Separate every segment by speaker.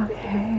Speaker 1: Okay.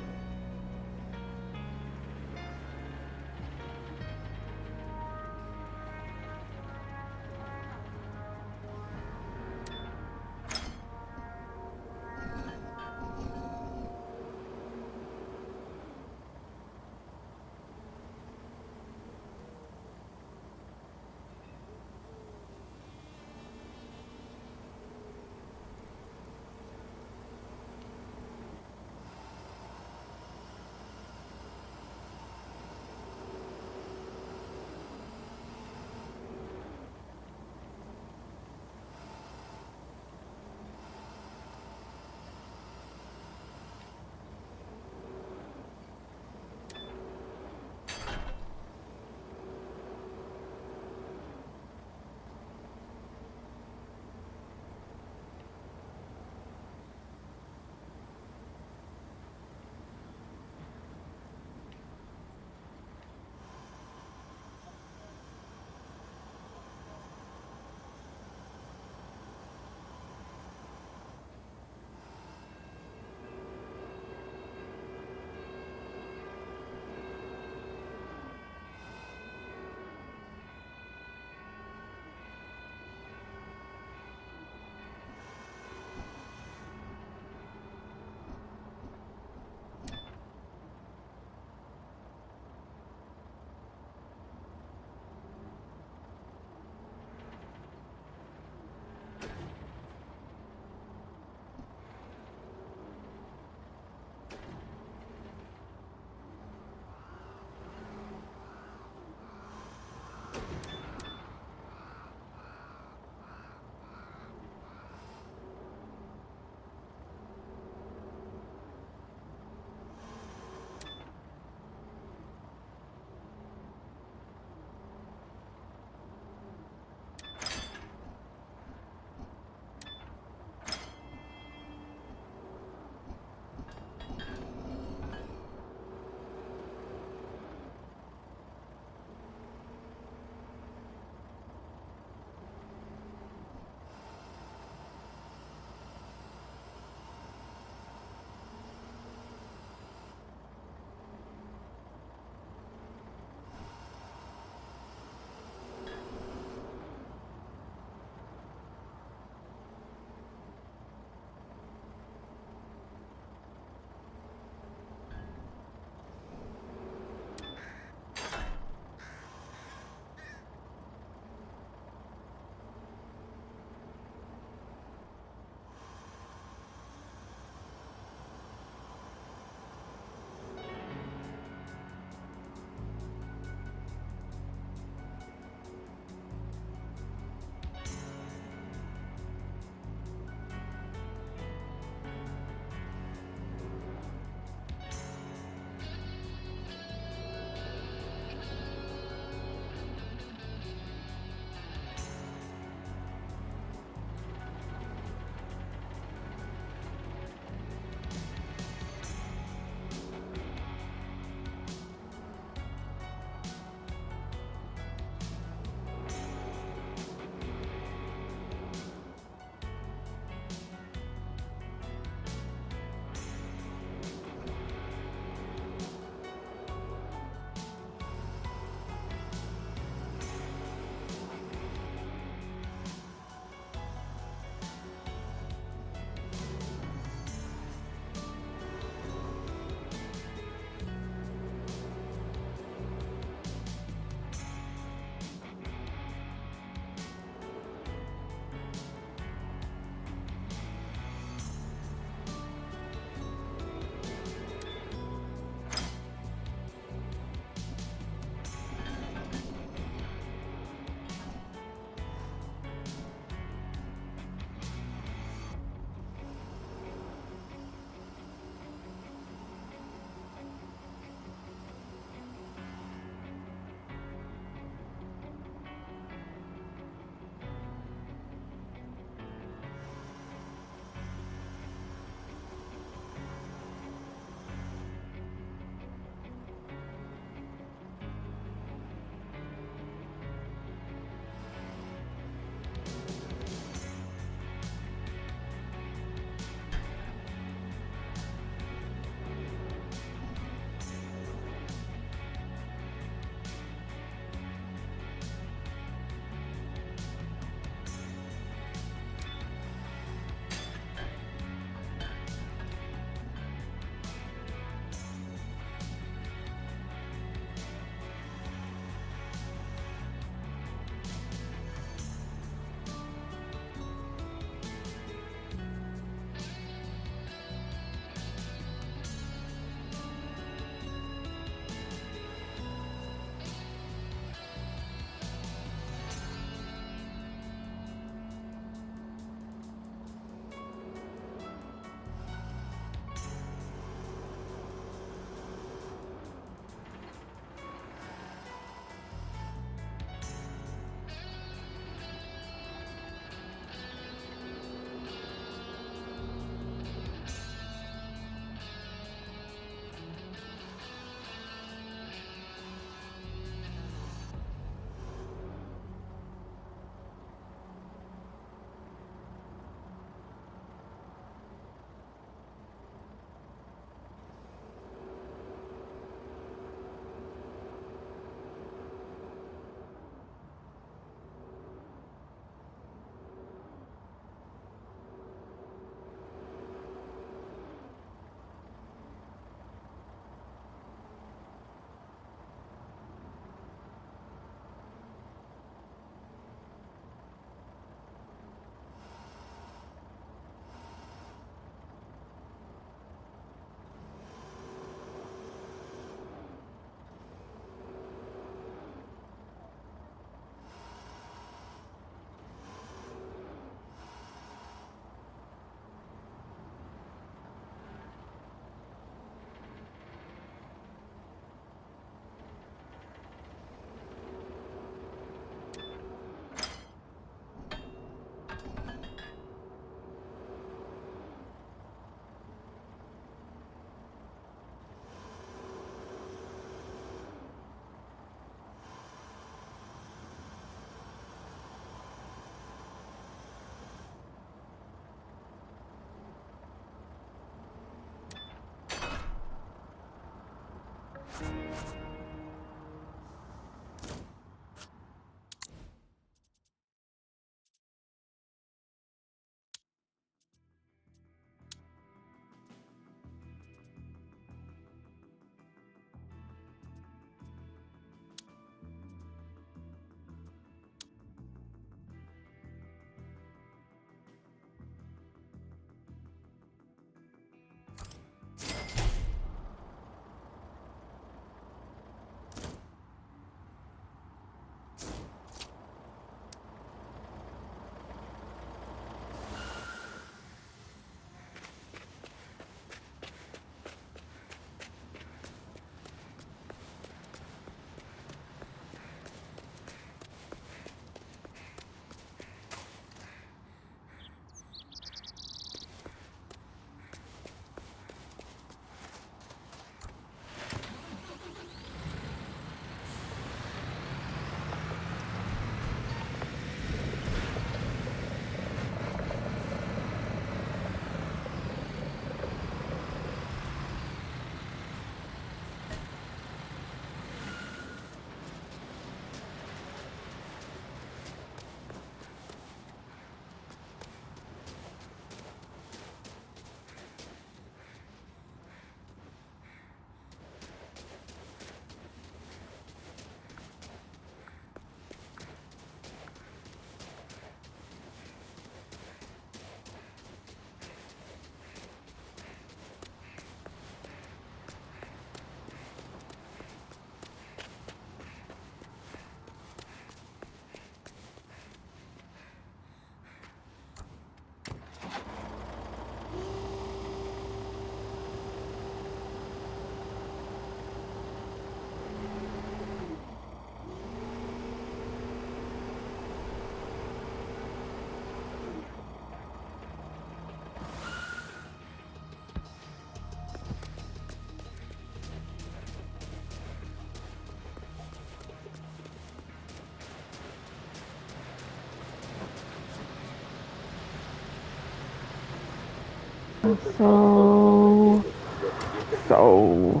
Speaker 1: So,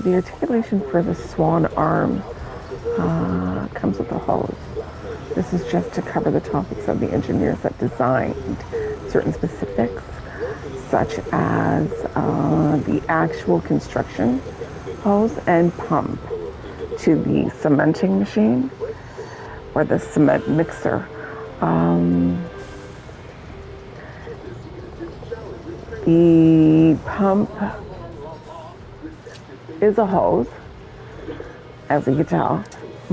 Speaker 1: the articulation for the swan arm comes with a hose. This is just to cover the topics of the engineers that designed certain specifics, such as the actual construction hose and pump to the cementing machine or the cement mixer. The pump is a hose, as you can tell,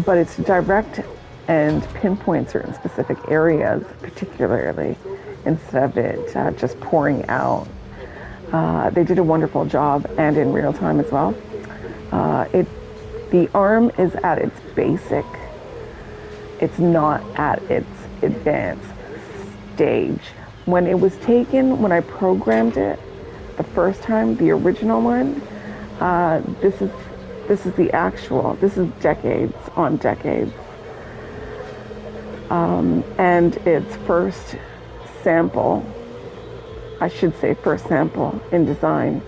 Speaker 1: but it's direct and pinpoint certain specific areas, particularly, instead of it just pouring out. They did a wonderful job, and in real time as well. The arm is at its basic. It's not at its advanced stage. When it was taken, when I programmed it the first time, the original one, this is the actual. This is decades on decades, and its first sample. I should say first sample in design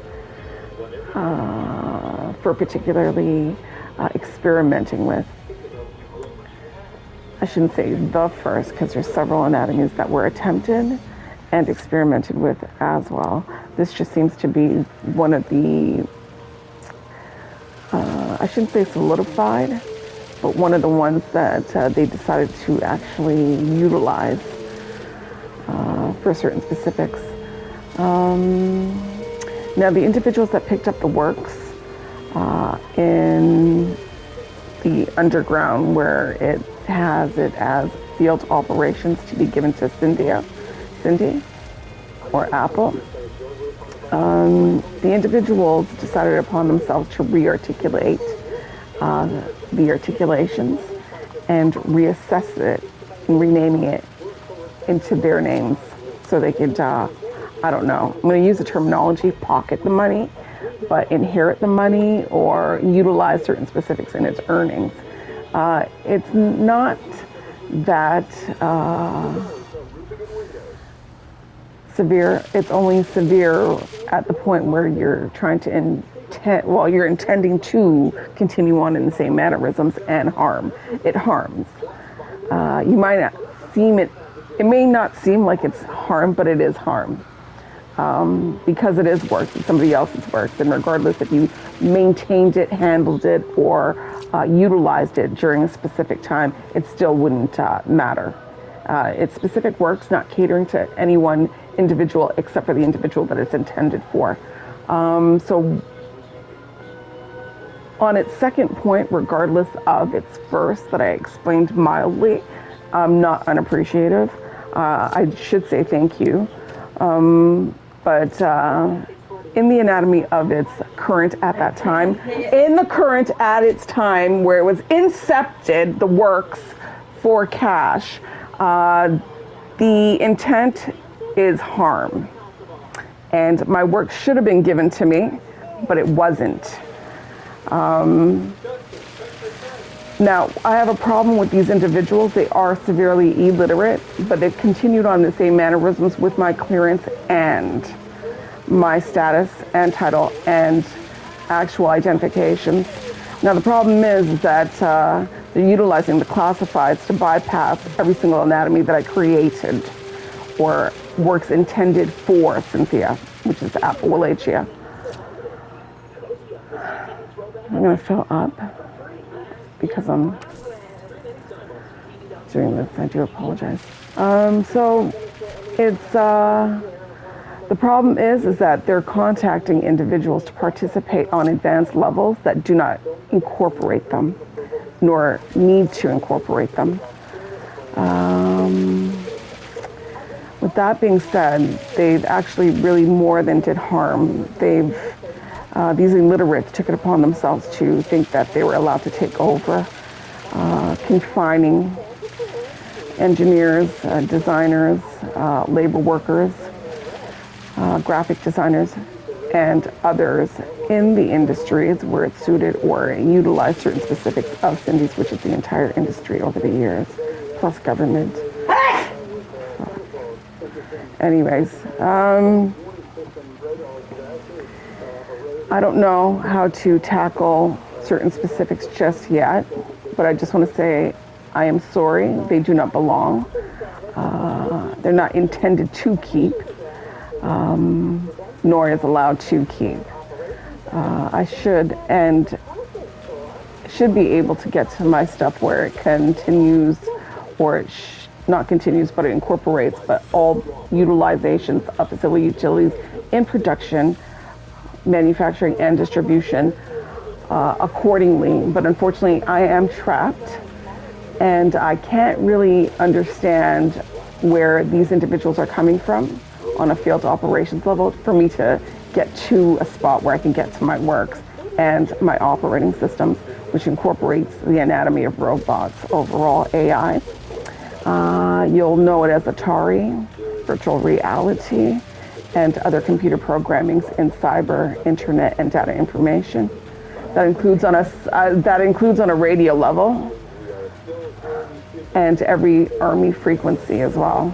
Speaker 1: for particularly experimenting with. I shouldn't say the first, because there's several anatomies that were attempted and experimented with as well. This just seems to be one of the, I shouldn't say solidified, but one of the ones that they decided to actually utilize for certain specifics. Now, the individuals that picked up the works in the underground, where it has it as field operations to be given to Cindy or Apple, the individuals decided upon themselves to re-articulate the articulations and reassess it and renaming it into their names so they could, I don't know, I'm going to use the terminology, pocket the money, but inherit the money or utilize certain specifics in its earnings. It's not that severe. It's only severe at the point where you're trying to you're intending to continue on in the same mannerisms and harm. It harms. You might not it may not seem like it's harm, but it is harm. Because it is work, it's somebody else's work, and regardless if you maintained it, handled it, or utilized it during a specific time, it still wouldn't matter. It's specific works, not catering to any one individual except for the individual that it's intended for. So on its second point, regardless of its first that I explained mildly, I'm not unappreciative. I should say thank you. But in the anatomy of its current at that time, in the current at its time where it was incepted, the works for cash, the intent is harm. And my work should have been given to me, but it wasn't. Now, I have a problem with these individuals. They are severely illiterate, but they've continued on the same mannerisms with my clearance and my status and title and actual identifications. Now, the problem is that they're utilizing the classifieds to bypass every single anatomy that I created or works intended for Cynthia, which is Appalachia. I'm going to fill up because I'm doing this. I do apologize. So it's the problem is that they're contacting individuals to participate on advanced levels that do not incorporate them, nor need to incorporate them. With that being said, they've actually really more than did harm. These illiterates took it upon themselves to think that they were allowed to take over, confining engineers, designers, labor workers, graphic designers, and others in the industries where it suited or utilized certain specifics of Cindy's, which is the entire industry over the years, plus government. Anyways, I don't know how to tackle certain specifics just yet, but I just want to say I am sorry. They do not belong. They're not intended to keep, nor is allowed to keep. I should be able to get to my stuff where it continues, or it not continues, but it incorporates, but all utilizations of facility utilities in production, manufacturing, and distribution accordingly. But unfortunately, I am trapped, and I can't really understand where these individuals are coming from on a field operations level for me to get to a spot where I can get to my works and my operating systems, which incorporates the anatomy of robots, overall AI. You'll know it as Atari, virtual reality, and other computer programmings in cyber, internet, and data information. That includes on a radio level and every Army frequency as well.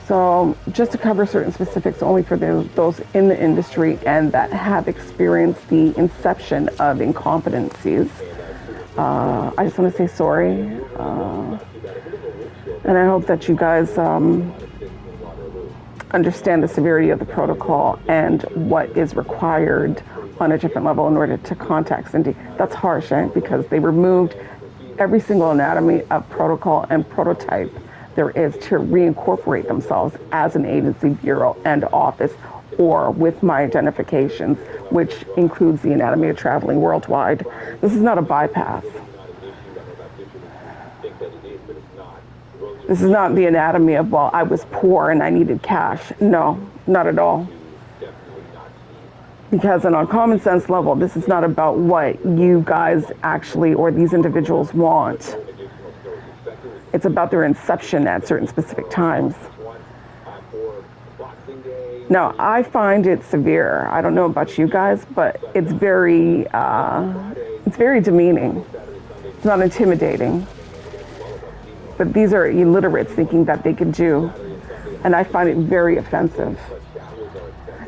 Speaker 1: So just to cover certain specifics only for those in the industry and that have experienced the inception of incompetencies, I just want to say sorry. And I hope that you guys understand the severity of the protocol and what is required on a different level in order to contact Cindy. That's harsh, eh? Because they removed every single anatomy of protocol and prototype there is to reincorporate themselves as an agency, bureau, and office, or with my identifications, which includes the anatomy of traveling worldwide. This is not a bypass. This is not the anatomy of, well, I was poor and I needed cash. No, not at all. Because on a common sense level, this is not about what you guys actually or these individuals want. It's about their inception at certain specific times. Now, I find it severe. I don't know about you guys, but it's very demeaning. It's not intimidating. But these are illiterates thinking that they could do, and I find it very offensive.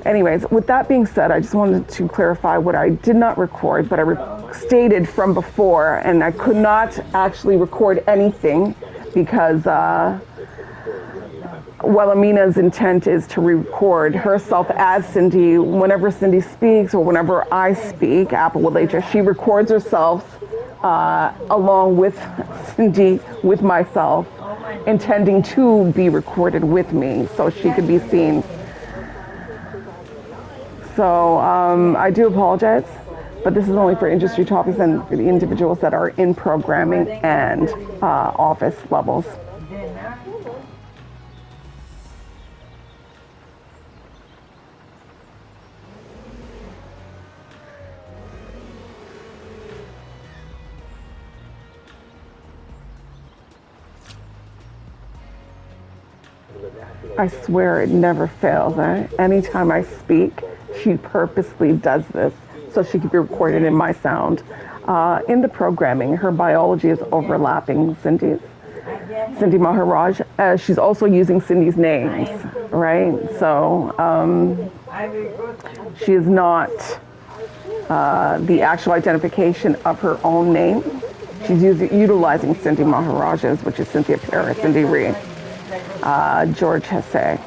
Speaker 1: Anyways, with that being said, I just wanted to clarify what I did not record, but I stated from before, and I could not actually record anything because well, Amina's intent is to record herself as Cindy. Whenever Cindy speaks or whenever I speak, Apple will later, she records herself along with Cindy, with myself, intending to be recorded with me so she could be seen. So I do apologize, but this is only for industry topics and for the individuals that are in programming and office levels. I swear it never fails. Anytime I speak, she purposely does this so she can be recorded in my sound. In the programming, her biology is overlapping Cindy's. Cindy Maharaj, she's also using Cindy's names, right? So she is not the actual identification of her own name. She's utilizing Cindy Maharaj's, which is Cynthia Paris, Cindy Ree, George Hesse.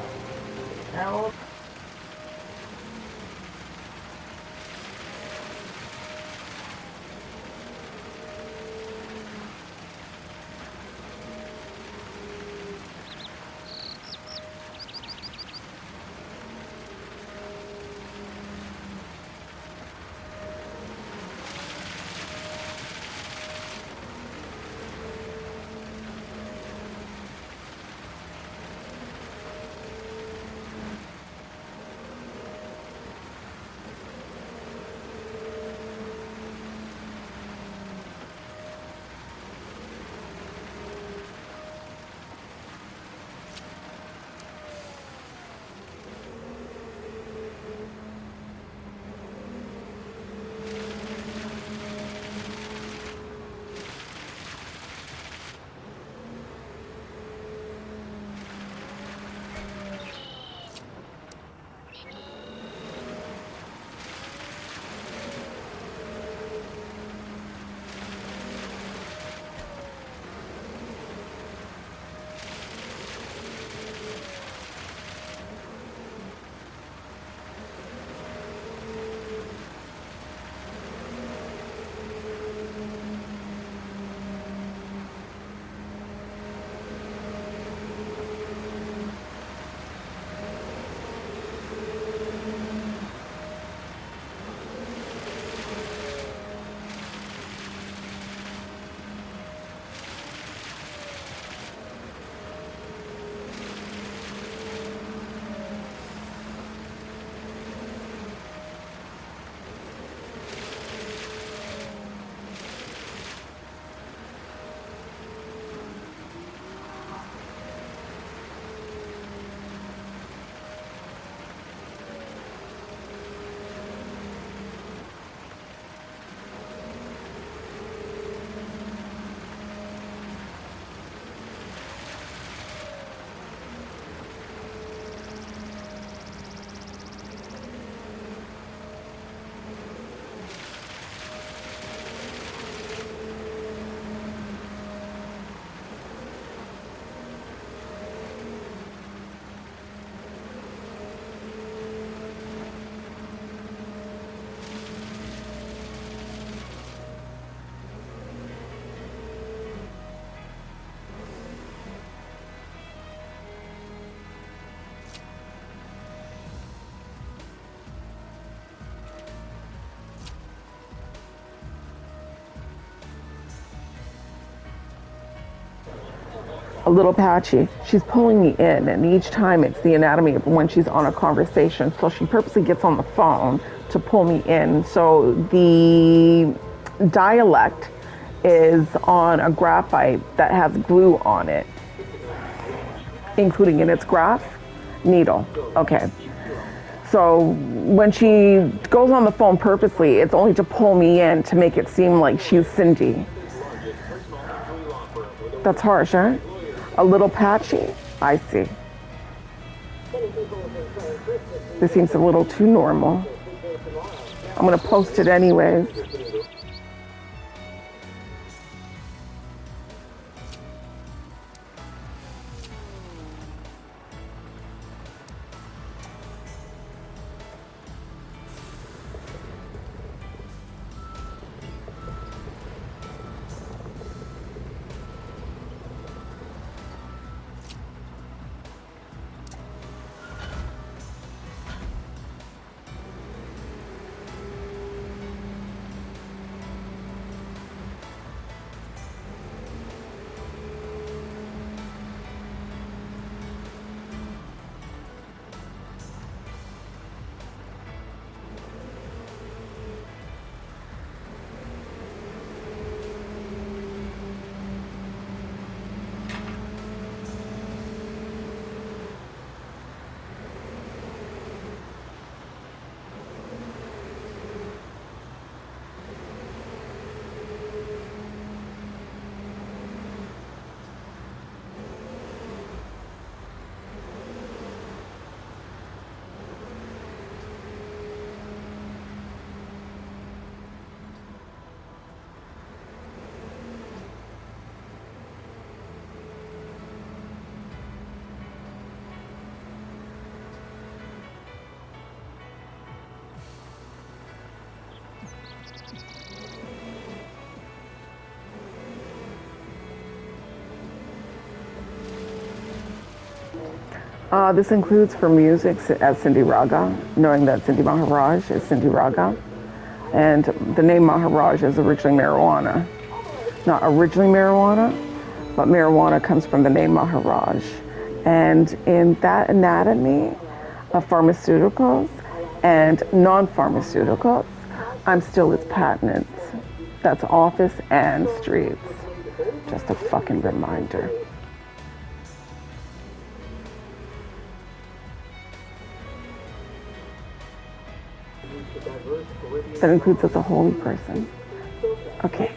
Speaker 1: A little patchy. She's pulling me in, and each time it's the anatomy of when she's on a conversation. So she purposely gets on the phone to pull me in. So the dialect is on a graphite that has glue on it, including in its graph needle. Okay. So when she goes on the phone purposely, it's only to pull me in to make it seem like she's Cindy. That's harsh, huh? A little patchy? I see. This seems a little too normal. I'm going to post it anyways. This includes for music as Cindy Raga, knowing that Cindy Maharaj is Cindy Raga. And the name Maharaj is originally marijuana. Not originally marijuana, but marijuana comes from the name Maharaj. And in that anatomy of pharmaceuticals and non-pharmaceuticals, I'm still its patent. That's office and streets. Just a fucking reminder. That includes as a holy person. Okay.